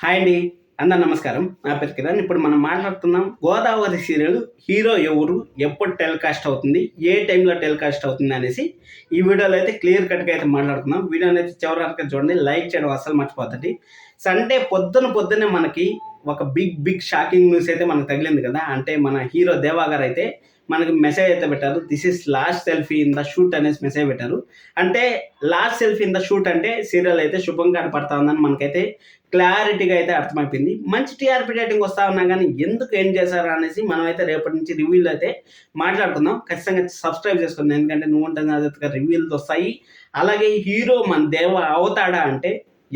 Hi అండి, అందరు నమస్కారం. నా పేరు కిరణ్. ఇప్పుడు మనం మాట్లాడుతున్నాం గోదావరి సీరియల్ హీరో ఎవరు, ఎప్పుడు టెలికాస్ట్ అవుతుంది, ఏ టైంలో టెలికాస్ట్ అవుతుంది అనేసి ఈ వీడియోలో అయితే క్లియర్ కట్గా అయితే మాట్లాడుతున్నాం. వీడియోని అయితే చివరి వరకు చూడండి, లైక్ చేయడం అస్సలు మర్చిపోతుంది. సండే పొద్దున్నే మనకి ఒక బిగ్ షాకింగ్ న్యూస్ అయితే మనకు తగిలింది కదా. అంటే మన హీరో దేవా గారు అయితే మనకి మెసేజ్ అయితే పెట్టారు. This is last selfie in the shoot అనేసి మెసేజ్ పెట్టారు. అంటే last selfie in the shoot అంటే సీరియల్ అయితే శుభంగా పడతా ఉందని మనకైతే క్లారిటీగా అయితే అర్థమైపోయింది. మంచి టీఆర్పీ రేటింగ్ వస్తా ఉన్నా కానీ ఎందుకు ఏం చేశారు అనేసి మనం అయితే రేపటి నుంచి రివ్యూలు అయితే మాట్లాడుకుందాం. ఖచ్చితంగా సబ్స్క్రైబ్ చేసుకుందాం, ఎందుకంటే నువ్వు ఉంటుంది రివ్యూలు వస్తాయి. అలాగే హీరో మన దేవ అవుతాడా అంటే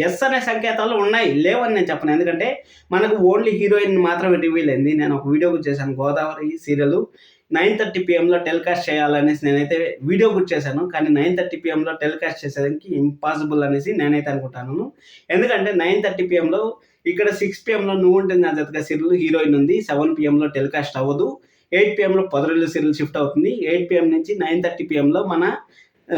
ఎస్ అనే సంకేతాలు ఉన్నాయి, లేవని నేను చెప్పను. ఎందుకంటే మనకు ఓన్లీ హీరోయిన్ మాత్రమే రివీల్ అయింది. నేను ఒక వీడియో కూడా చేశాను, గోదావరి సీరియల్ 9:30 PM టెలికాస్ట్ చేయాలనేసి నేనైతే వీడియో కూడా చేశాను. కానీ 9:30 PM టెలికాస్ట్ చేసేదానికి ఇంపాసిబుల్ అనేసి నేనైతే అనుకుంటాను. ఎందుకంటే 9:30 PM ఇక్కడ 6 PM నువ్వు ఉంటుంది నా జతగా సీరియల్ హీరోయిన్ ఉంది. 7 PM టెలికాస్ట్ అవ్వదు. 8 PM పొదరిల్లు సీరియల్ షిఫ్ట్ అవుతుంది. 8 PM నుంచి 9:30 PM మన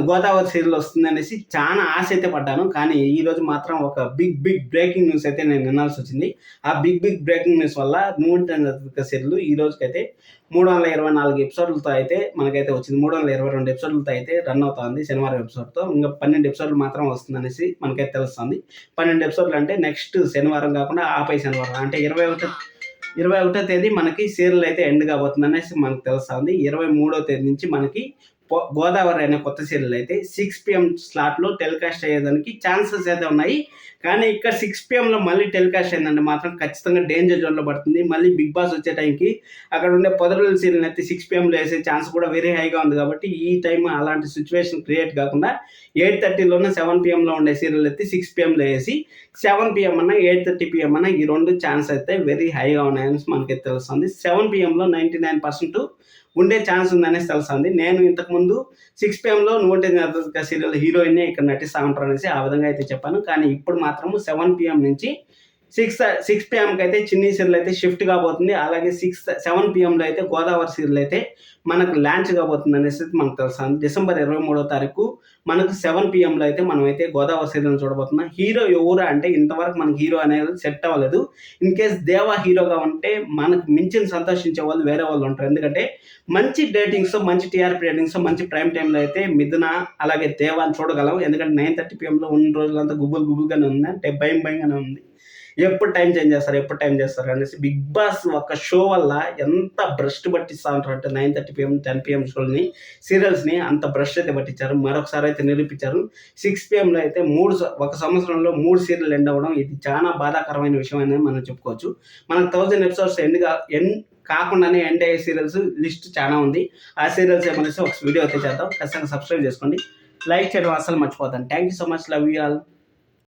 గోదావరి సీరియల్ వస్తుంది అనేసి చాలా ఆశ అయితే పడ్డాను. కానీ ఈరోజు మాత్రం ఒక బిగ్ బ్రేకింగ్ న్యూస్ అయితే నేను వినాల్సి వచ్చింది. ఆ బిగ్ బ్రేకింగ్ న్యూస్ వల్ల నూనె సీరియల్ ఈ రోజుకైతే 324 ఎపిసోడ్లతో అయితే మనకైతే వచ్చింది. 322 ఎపిసోడ్లతో అయితే రన్ అవుతుంది. శనివారం ఎపిసోడ్తో ఇంకా 12 ఎపిసోడ్లు మాత్రం వస్తుంది అనేసి మనకైతే తెలుస్తుంది. 12 ఎపిసోడ్లు అంటే నెక్స్ట్ శనివారం కాకుండా ఆపై శనివారం అంటే 21వ తేదీ మనకి సీరియల్ అయితే ఎండ్ కాబోతుంది అనేసి మనకు తెలుస్తుంది. 23వ తేదీ నుంచి మనకి గోదావరి అనే కొత్త సీరియల్ అయితే 6 PM స్లాట్లో టెలికాస్ట్ అయ్యేదానికి ఛాన్సెస్ అయితే ఉన్నాయి. కానీ ఇక్కడ 6 PM మళ్ళీ టెలికాస్ట్ అయిందంటే మాత్రం ఖచ్చితంగా డేంజర్ జోన్లో పడుతుంది. మళ్ళీ బిగ్ బాస్ వచ్చే టైంకి అక్కడ ఉండే పొదరుల సీరియల్ అయితే 6 PM వేసే ఛాన్స్ కూడా వెరీ హైగా ఉంది. కాబట్టి ఈ టైం అలాంటి సిచ్యువేషన్ క్రియేట్ కాకుండా 8:30 7 PM ఉండే సీరియల్ అయితే 6 PM వేసి 7 PM అన్న 8:30 PM అన్న ఈ రెండు ఛాన్స్ అయితే వెరీ హైగా ఉన్నాయని మనకైతే తెలుస్తుంది. 7 PM 99% ఉండే ఛాన్స్ ఉందనేసి తెలుస్తుంది. నేను ఇంతకుముందు 6 PM నువ్వు సీరియల్ హీరోయిన్నే ఇక్కడ నటిస్తూ ఉంటారు అనేసి ఆ విధంగా అయితే చెప్పాను. కానీ ఇప్పుడు మాత్రము 7 PM నుంచి 6 PMకి అయితే చిన్ని సీరియల్ అయితే షిఫ్ట్ కాబోతుంది. అలాగే 7 PM అయితే గోదావరి సీరియల్ అయితే మనకు లాంచ్ కాబోతుంది అనేసి మనకు తెలుస్తుంది. డిసెంబర్ 23వ తారీఖు మనకు 7 PM అయితే మనమైతే గోదావరి సీరియల్ చూడబోతున్నాం. హీరో ఎవరు అంటే ఇంతవరకు మనకు హీరో అనేది సెట్ అవ్వలేదు. ఇన్ కేస్ దేవా హీరోగా ఉంటే మనకు మించిన సంతోషించే వాళ్ళు వేరే వాళ్ళు ఉంటారు. ఎందుకంటే మంచి రేటింగ్స్, మంచి టీఆర్పీ రేటింగ్స్, మంచి ప్రైమ్ టైంలో అయితే మిథున అలాగే దేవాని చూడగలం. ఎందుకంటే 9:30 PM ఉన్న రోజులంతా గుబుల్గానే ఉంది, అంటే భయంగానే ఉంది. ఎప్పుడు టైం చేంజ్ చేస్తారు అనేసి బిగ్ బాస్ ఒక షో వల్ల ఎంత బ్రష్ పట్టిస్తూ ఉంటారు అంటే 9:30 PM 10 PM షోని సీరియల్స్ని అంత బ్రష్ అయితే పట్టించారు. మరొకసారి అయితే నిరూపించారు. 6 PM అయితే ఒక సంవత్సరంలో 3 సీరియల్ ఎండ్ అవ్వడం ఇది చాలా బాధాకరమైన విషయం అనేది మనం చెప్పుకోవచ్చు. మనకు 1000 ఎపిసోడ్స్ ఎండ్ కాకుండానే ఎండ్ అయ్యే సీరియల్స్ లిస్ట్ చాలా ఉంది. ఆ సీరియల్స్ ఏమనేసి ఒక వీడియో అయితే చేద్దాం. ఖచ్చితంగా సబ్స్క్రైబ్ చేసుకోండి, లైక్ చేయడం అసలు మర్చిపోతాను. Thank you so much, love you all.